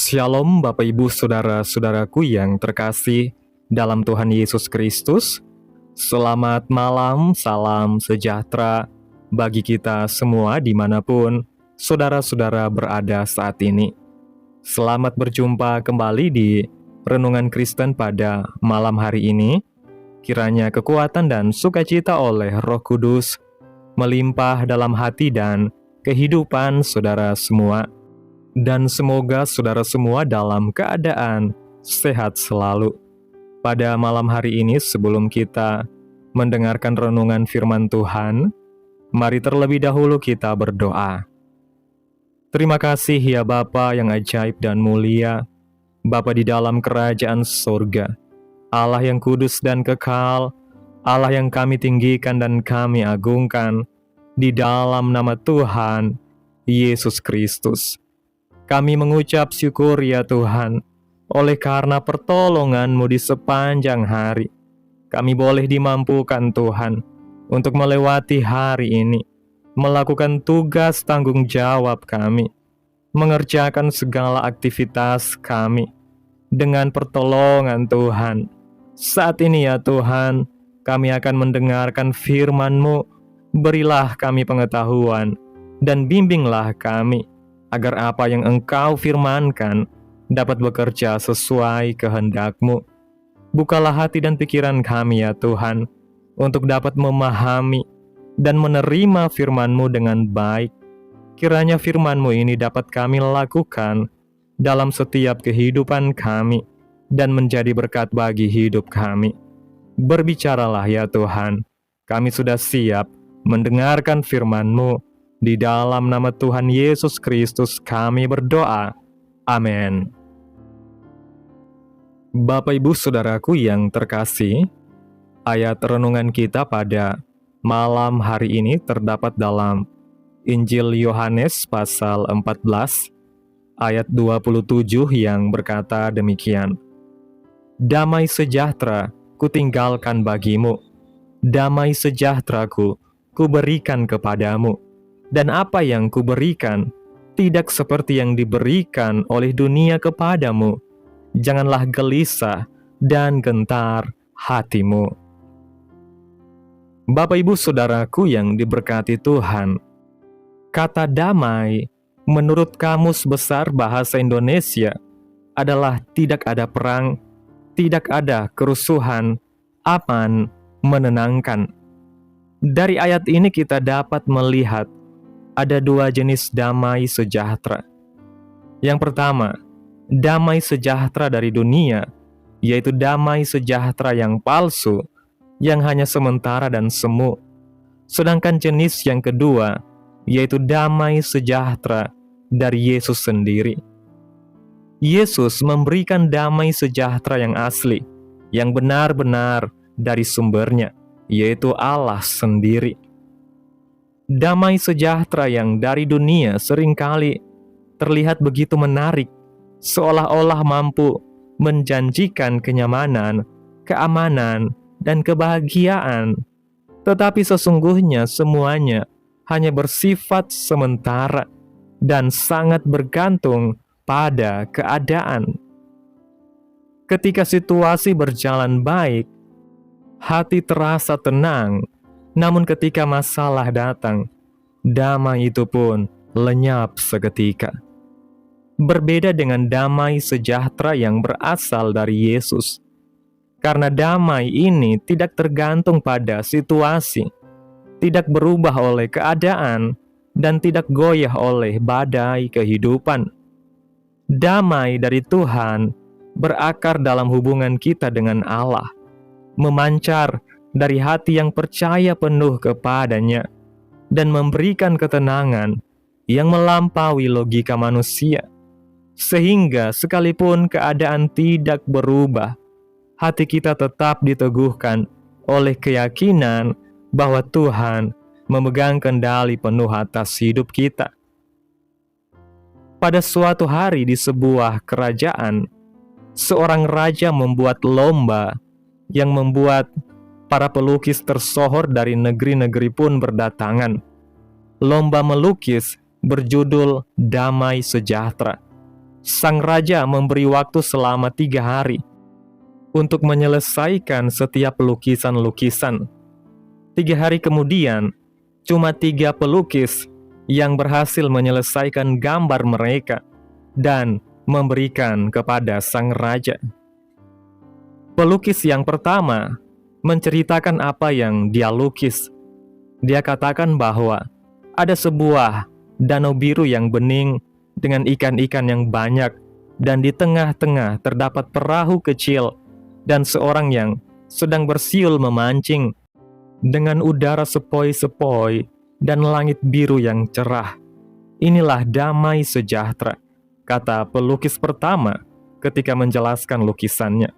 Shalom Bapak Ibu Saudara-saudaraku yang terkasih dalam Tuhan Yesus Kristus. Selamat malam, salam sejahtera bagi kita semua dimanapun saudara-saudara berada saat ini. Selamat berjumpa kembali di Renungan Kristen pada malam hari ini. Kiranya kekuatan dan sukacita oleh Roh Kudus melimpah dalam hati dan kehidupan saudara semua. Dan semoga saudara semua dalam keadaan sehat selalu. Pada malam hari ini sebelum kita mendengarkan renungan firman Tuhan, mari terlebih dahulu kita berdoa. Terima kasih ya Bapa yang ajaib dan mulia, Bapa di dalam kerajaan surga, Allah yang kudus dan kekal, Allah yang kami tinggikan dan kami agungkan, di dalam nama Tuhan Yesus Kristus. Kami mengucap syukur ya Tuhan, oleh karena pertolongan-Mu di sepanjang hari. Kami boleh dimampukan Tuhan, untuk melewati hari ini, melakukan tugas tanggung jawab kami, mengerjakan segala aktivitas kami, dengan pertolongan Tuhan. Saat ini ya Tuhan, kami akan mendengarkan firman-Mu, berilah kami pengetahuan, dan bimbinglah kami, agar apa yang Engkau firmankan dapat bekerja sesuai kehendak-Mu. Bukalah hati dan pikiran kami ya Tuhan, untuk dapat memahami dan menerima firman-Mu dengan baik. Kiranya firman-Mu ini dapat kami lakukan dalam setiap kehidupan kami, dan menjadi berkat bagi hidup kami. Berbicaralah ya Tuhan, kami sudah siap mendengarkan firman-Mu. Di dalam nama Tuhan Yesus Kristus kami berdoa. Amin. Bapak Ibu Saudaraku yang terkasih, ayat renungan kita pada malam hari ini terdapat dalam Injil Yohanes pasal 14 ayat 27 yang berkata demikian. Damai sejahtera kutinggalkan bagimu, damai sejahteraku kuberikan kepadamu. Dan apa yang kuberikan tidak seperti yang diberikan oleh dunia kepadamu. Janganlah gelisah dan gentar hatimu. Bapak Ibu Saudaraku yang diberkati Tuhan, kata damai menurut Kamus Besar Bahasa Indonesia adalah tidak ada perang, tidak ada kerusuhan, aman, menenangkan. Dari ayat ini kita dapat melihat ada dua jenis damai sejahtera. Yang pertama, damai sejahtera dari dunia, yaitu damai sejahtera yang palsu, yang hanya sementara dan semu. Sedangkan jenis yang kedua, yaitu damai sejahtera dari Yesus sendiri. Yesus memberikan damai sejahtera yang asli, yang benar-benar dari sumbernya, yaitu Allah sendiri. Damai sejahtera yang dari dunia seringkali terlihat begitu menarik, seolah-olah mampu menjanjikan kenyamanan, keamanan, dan kebahagiaan. Tetapi sesungguhnya semuanya hanya bersifat sementara dan sangat bergantung pada keadaan. Ketika situasi berjalan baik, hati terasa tenang. Namun ketika masalah datang, damai itu pun lenyap seketika. Berbeda dengan damai sejahtera yang berasal dari Yesus. Karena damai ini tidak tergantung pada situasi, tidak berubah oleh keadaan, dan tidak goyah oleh badai kehidupan. Damai dari Tuhan berakar dalam hubungan kita dengan Allah, memancar dari hati yang percaya penuh kepadanya, dan memberikan ketenangan yang melampaui logika manusia, sehingga sekalipun keadaan tidak berubah, hati kita tetap diteguhkan oleh keyakinan bahwa Tuhan memegang kendali penuh atas hidup kita. Pada suatu hari di sebuah kerajaan, seorang raja membuat lomba yang membuat para pelukis tersohor dari negeri-negeri pun berdatangan. Lomba melukis berjudul Damai Sejahtera. sang raja memberi waktu selama 3 hari untuk menyelesaikan setiap lukisan-lukisan. 3 hari kemudian, cuma 3 pelukis yang berhasil menyelesaikan gambar mereka dan memberikan kepada sang raja. Pelukis yang pertama menceritakan apa yang dia lukis. Dia katakan bahwa ada sebuah danau biru yang bening dengan ikan-ikan yang banyak, dan di tengah-tengah terdapat perahu kecil dan seorang yang sedang bersiul memancing dengan udara sepoi-sepoi dan langit biru yang cerah. Inilah damai sejahtera, kata pelukis pertama ketika menjelaskan lukisannya.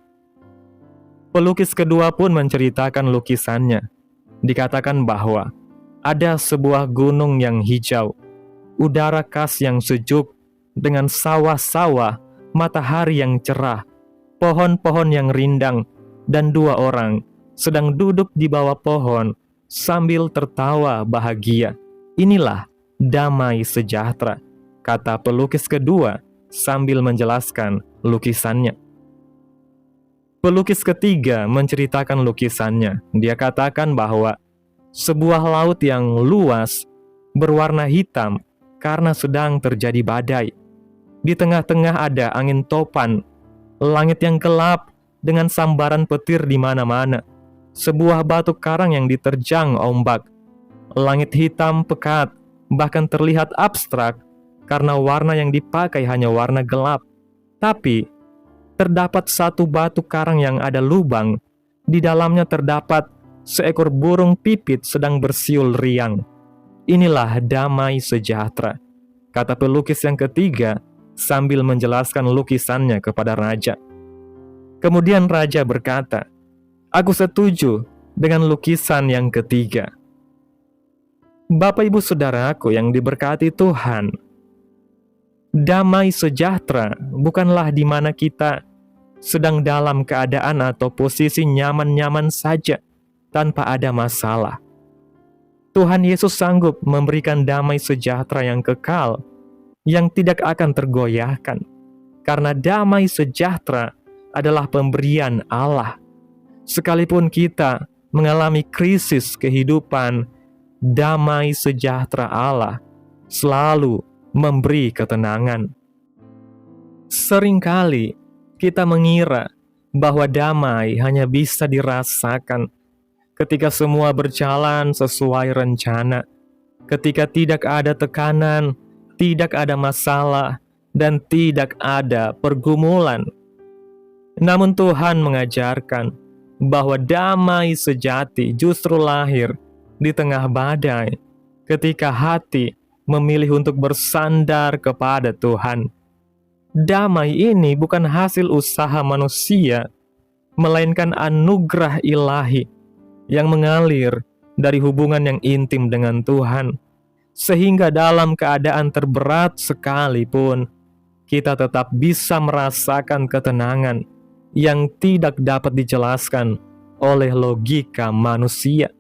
Pelukis kedua pun menceritakan lukisannya. Dikatakan bahwa ada sebuah gunung yang hijau, udara khas yang sejuk, dengan sawah-sawah, matahari yang cerah, pohon-pohon yang rindang, dan 2 orang sedang duduk di bawah pohon sambil tertawa bahagia. Inilah damai sejahtera, kata pelukis kedua sambil menjelaskan lukisannya. Pelukis ketiga menceritakan lukisannya. Dia katakan bahwa sebuah laut yang luas berwarna hitam karena sedang terjadi badai. Di tengah-tengah ada angin topan, langit yang gelap dengan sambaran petir di mana-mana, sebuah batu karang yang diterjang ombak, langit hitam pekat, bahkan terlihat abstrak karena warna yang dipakai hanya warna gelap. Tapi terdapat satu batu karang yang ada lubang, di dalamnya terdapat seekor burung pipit sedang bersiul riang. Inilah damai sejahtera, kata pelukis yang ketiga sambil menjelaskan lukisannya kepada raja. Kemudian raja berkata, "Aku setuju dengan lukisan yang ketiga." Bapak ibu saudaraku yang diberkati Tuhan, damai sejahtera bukanlah di mana kita sedang dalam keadaan atau posisi nyaman-nyaman saja tanpa ada masalah. Tuhan Yesus sanggup memberikan damai sejahtera yang kekal, yang tidak akan tergoyahkan, karena damai sejahtera adalah pemberian Allah. Sekalipun kita mengalami krisis kehidupan, damai sejahtera Allah selalu memberi ketenangan. Seringkali kita mengira bahwa damai hanya bisa dirasakan ketika semua berjalan sesuai rencana, ketika tidak ada tekanan, tidak ada masalah, dan tidak ada pergumulan. Namun Tuhan mengajarkan bahwa damai sejati justru lahir di tengah badai, ketika hati memilih untuk bersandar kepada Tuhan. Damai ini bukan hasil usaha manusia, melainkan anugerah ilahi yang mengalir dari hubungan yang intim dengan Tuhan, sehingga dalam keadaan terberat sekalipun, kita tetap bisa merasakan ketenangan yang tidak dapat dijelaskan oleh logika manusia.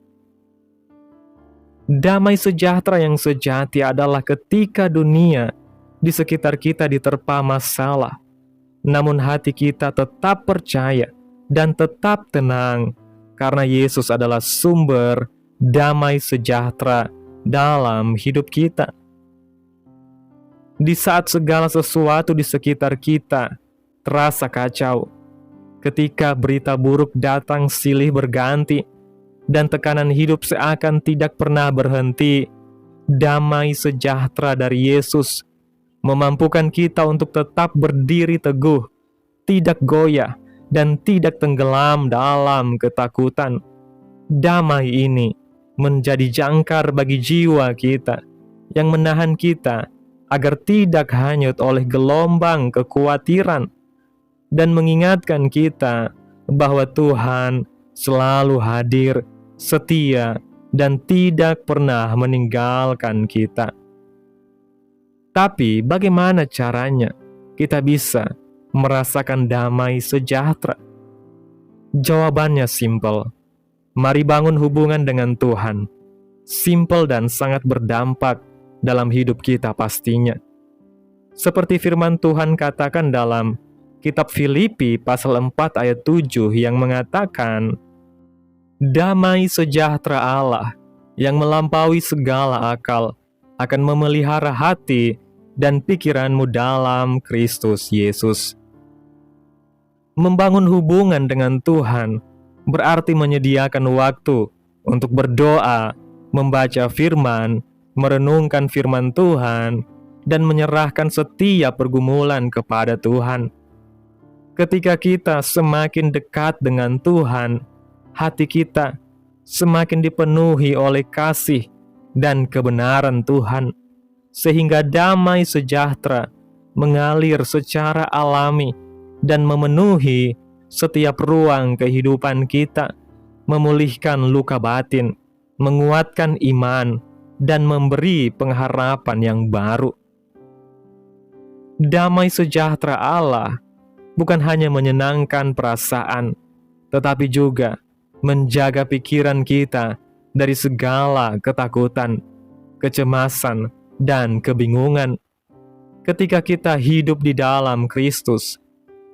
Damai sejahtera yang sejati adalah ketika dunia di sekitar kita diterpa masalah, namun hati kita tetap percaya dan tetap tenang, karena Yesus adalah sumber damai sejahtera dalam hidup kita. Di saat segala sesuatu di sekitar kita terasa kacau, ketika berita buruk datang silih berganti, dan tekanan hidup seakan tidak pernah berhenti, damai sejahtera dari Yesus memampukan kita untuk tetap berdiri teguh, tidak goyah, dan tidak tenggelam dalam ketakutan. Damai ini menjadi jangkar bagi jiwa kita, yang menahan kita agar tidak hanyut oleh gelombang kekhawatiran, dan mengingatkan kita bahwa Tuhan selalu hadir, setia, dan tidak pernah meninggalkan kita. Tapi bagaimana caranya kita bisa merasakan damai sejahtera? Jawabannya simpel. Mari bangun hubungan dengan Tuhan. Simpel dan sangat berdampak dalam hidup kita pastinya. Seperti firman Tuhan katakan dalam kitab Filipi pasal 4 ayat 7 yang mengatakan, damai sejahtera Allah yang melampaui segala akal akan memelihara hati dan pikiranmu dalam Kristus Yesus. Membangun hubungan dengan Tuhan berarti menyediakan waktu untuk berdoa, membaca firman, merenungkan firman Tuhan, dan menyerahkan setiap pergumulan kepada Tuhan. Ketika kita semakin dekat dengan Tuhan, hati kita semakin dipenuhi oleh kasih dan kebenaran Tuhan, sehingga damai sejahtera mengalir secara alami dan memenuhi setiap ruang kehidupan kita, memulihkan luka batin, menguatkan iman, dan memberi pengharapan yang baru. Damai sejahtera Allah bukan hanya menyenangkan perasaan, tetapi juga menjaga pikiran kita dari segala ketakutan, kecemasan, dan kebingungan. Ketika kita hidup di dalam Kristus,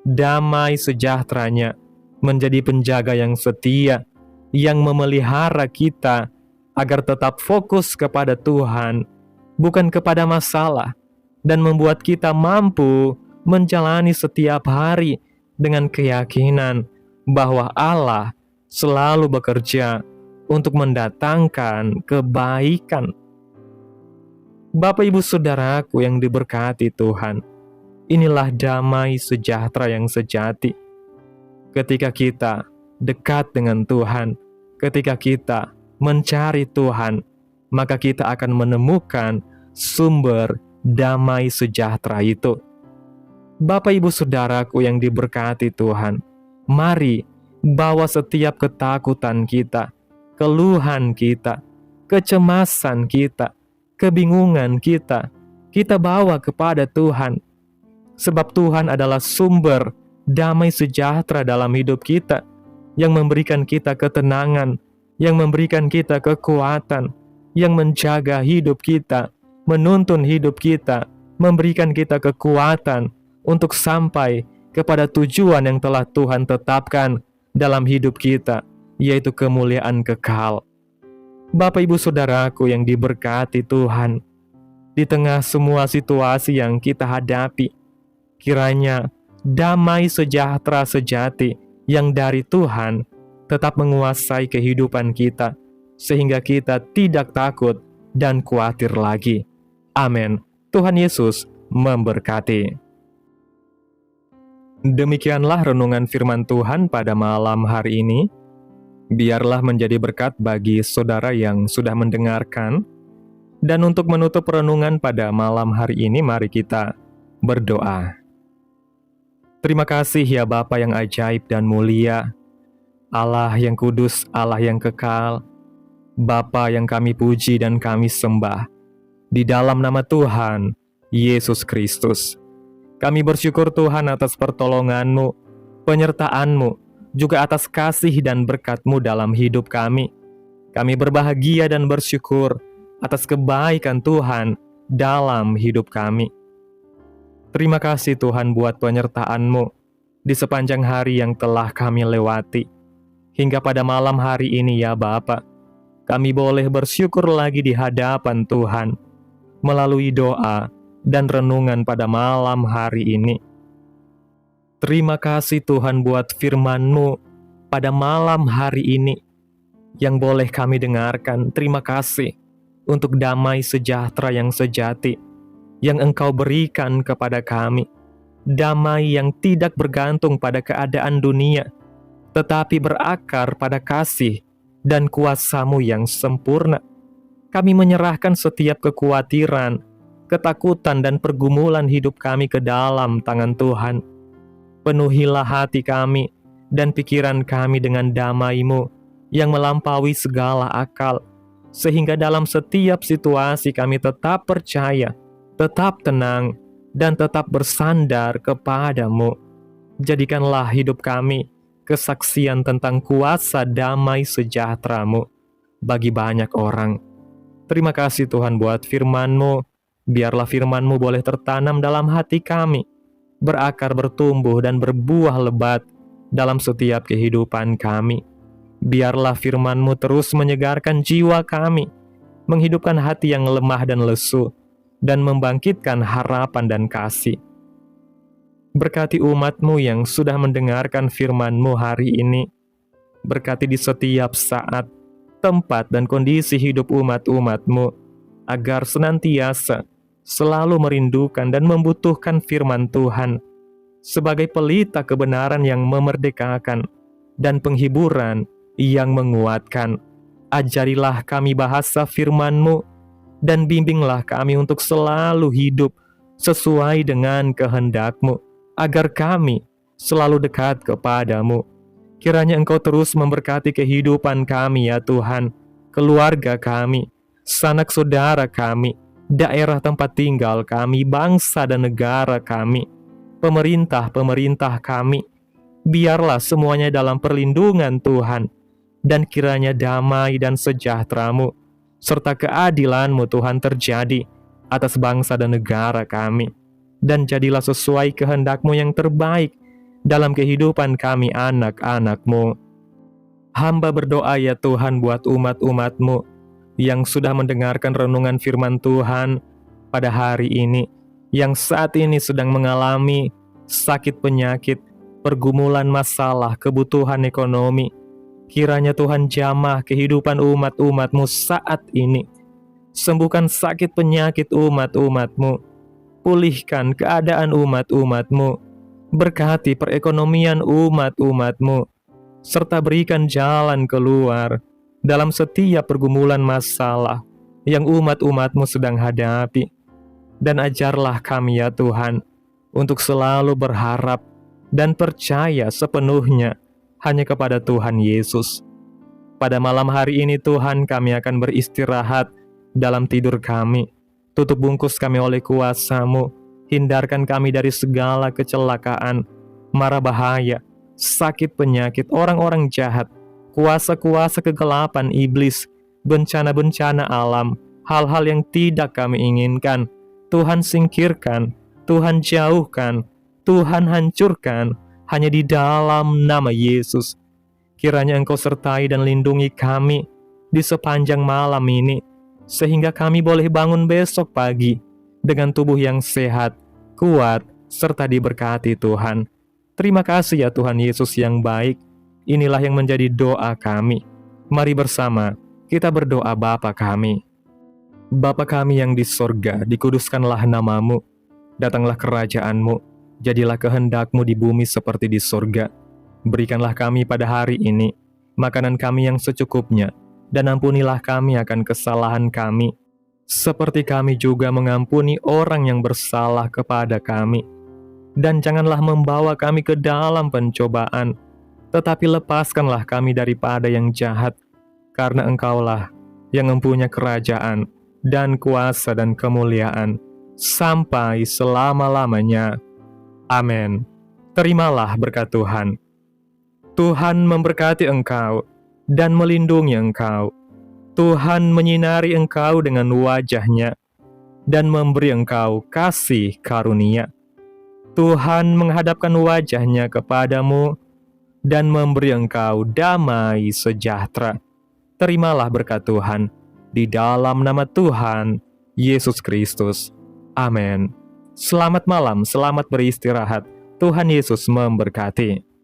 damai sejahteranya menjadi penjaga yang setia, yang memelihara kita agar tetap fokus kepada Tuhan, bukan kepada masalah, dan membuat kita mampu menjalani setiap hari dengan keyakinan bahwa Allah selalu bekerja untuk mendatangkan kebaikan. Bapak Ibu Saudaraku yang diberkati Tuhan, inilah damai sejahtera yang sejati. Ketika kita dekat dengan Tuhan, ketika kita mencari Tuhan, maka kita akan menemukan sumber damai sejahtera itu. Bapak Ibu Saudaraku yang diberkati Tuhan, mari bawa setiap ketakutan kita, keluhan kita, kecemasan kita, kebingungan kita bawa kepada Tuhan. Sebab Tuhan adalah sumber damai sejahtera dalam hidup kita, yang memberikan kita ketenangan, yang memberikan kita kekuatan, yang menjaga hidup kita, menuntun hidup kita, memberikan kita kekuatan untuk sampai kepada tujuan yang telah Tuhan tetapkan dalam hidup kita, yaitu kemuliaan kekal. Bapak Ibu Saudaraku yang diberkati Tuhan, di tengah semua situasi yang kita hadapi, kiranya damai sejahtera sejati yang dari Tuhan tetap menguasai kehidupan kita, sehingga kita tidak takut dan khawatir lagi. Amin. Tuhan Yesus memberkati. Demikianlah renungan firman Tuhan pada malam hari ini. Biarlah menjadi berkat bagi saudara yang sudah mendengarkan. Dan untuk menutup renungan pada malam hari ini, mari kita berdoa. Terima kasih ya Bapa yang ajaib dan mulia, Allah yang kudus, Allah yang kekal, Bapa yang kami puji dan kami sembah. Di dalam nama Tuhan Yesus Kristus, kami bersyukur Tuhan atas pertolongan-Mu, penyertaan-Mu, juga atas kasih dan berkat-Mu dalam hidup kami. Kami berbahagia dan bersyukur atas kebaikan Tuhan dalam hidup kami. Terima kasih Tuhan buat penyertaan-Mu di sepanjang hari yang telah kami lewati. Hingga pada malam hari ini ya Bapa, kami boleh bersyukur lagi di hadapan Tuhan melalui doa dan renungan pada malam hari ini. Terima kasih Tuhan buat firman-Mu pada malam hari ini yang boleh kami dengarkan. Terima kasih untuk damai sejahtera yang sejati yang Engkau berikan kepada kami. Damai yang tidak bergantung pada keadaan dunia, tetapi berakar pada kasih dan kuasa-Mu yang sempurna. Kami menyerahkan setiap kekhawatiran, ketakutan, dan pergumulan hidup kami ke dalam tangan Tuhan. Penuhilah hati kami dan pikiran kami dengan damai-Mu yang melampaui segala akal, sehingga dalam setiap situasi kami tetap percaya, tetap tenang, dan tetap bersandar kepada-Mu. Jadikanlah hidup kami kesaksian tentang kuasa damai sejahtera-Mu bagi banyak orang. Terima kasih Tuhan buat firman-Mu Biarlah firman-Mu boleh tertanam dalam hati kami, berakar, bertumbuh, dan berbuah lebat dalam setiap kehidupan kami. Biarlah firman-Mu terus menyegarkan jiwa kami, menghidupkan hati yang lemah dan lesu, dan membangkitkan harapan dan kasih. Berkati umat-Mu yang sudah mendengarkan firman-Mu hari ini. Berkati di setiap saat, tempat, dan kondisi hidup umat-umat-Mu, agar senantiasa selalu merindukan dan membutuhkan firman Tuhan sebagai pelita kebenaran yang memerdekakan dan penghiburan yang menguatkan. Ajarilah kami bahasa firman-Mu, dan bimbinglah kami untuk selalu hidup sesuai dengan kehendak-Mu, agar kami selalu dekat kepadamu. Kiranya Engkau terus memberkati kehidupan kami ya Tuhan, keluarga kami, sanak saudara kami, daerah tempat tinggal kami, bangsa dan negara kami, pemerintah-pemerintah kami. Biarlah semuanya dalam perlindungan Tuhan, dan kiranya damai dan sejahtera-Mu serta keadilan-Mu Tuhan terjadi atas bangsa dan negara kami. Dan jadilah sesuai kehendak-Mu yang terbaik dalam kehidupan kami anak-anak-Mu. Hamba berdoa ya Tuhan buat umat-umat-Mu yang sudah mendengarkan renungan firman Tuhan pada hari ini, yang saat ini sedang mengalami sakit penyakit, pergumulan masalah, kebutuhan ekonomi. Kiranya Tuhan jamah kehidupan umat-umat-Mu saat ini. Sembuhkan sakit penyakit umat-umat-Mu. Pulihkan keadaan umat-umat-Mu. Berkati perekonomian umat-umat-Mu, serta berikan jalan keluar dalam setiap pergumulan masalah yang umat-umat-Mu sedang hadapi. Dan ajarlah kami ya Tuhan, untuk selalu berharap dan percaya sepenuhnya hanya kepada Tuhan Yesus. Pada malam hari ini Tuhan, kami akan beristirahat dalam tidur kami. Tutup bungkus kami oleh kuasa-Mu. Hindarkan kami dari segala kecelakaan, mara bahaya, sakit penyakit, orang-orang jahat, kuasa-kuasa kegelapan iblis, bencana-bencana alam, hal-hal yang tidak kami inginkan. Tuhan singkirkan, Tuhan jauhkan, Tuhan hancurkan, hanya di dalam nama Yesus. Kiranya Engkau sertai dan lindungi kami di sepanjang malam ini, sehingga kami boleh bangun besok pagi dengan tubuh yang sehat, kuat, serta diberkati Tuhan. Terima kasih ya Tuhan Yesus yang baik. Inilah yang menjadi doa kami. Mari bersama kita berdoa. Bapa kami. Bapa kami yang di sorga, dikuduskanlah nama-Mu. Datanglah kerajaan-Mu. Jadilah kehendak-Mu di bumi seperti di sorga. Berikanlah kami pada hari ini makanan kami yang secukupnya, dan ampunilah kami akan kesalahan kami, seperti kami juga mengampuni orang yang bersalah kepada kami. Dan janganlah membawa kami ke dalam pencobaan, tetapi lepaskanlah kami daripada yang jahat, karena Engkaulah yang mempunyai kerajaan, dan kuasa dan kemuliaan, sampai selama-lamanya. Amin. Terimalah berkat Tuhan. Tuhan memberkati engkau dan melindungi engkau. Tuhan menyinari engkau dengan wajah-Nya dan memberi engkau kasih karunia. Tuhan menghadapkan wajah-Nya kepadamu dan memberi engkau damai sejahtera. Terimalah berkat Tuhan di dalam nama Tuhan Yesus Kristus. Amin. Selamat malam, selamat beristirahat. Tuhan Yesus memberkati.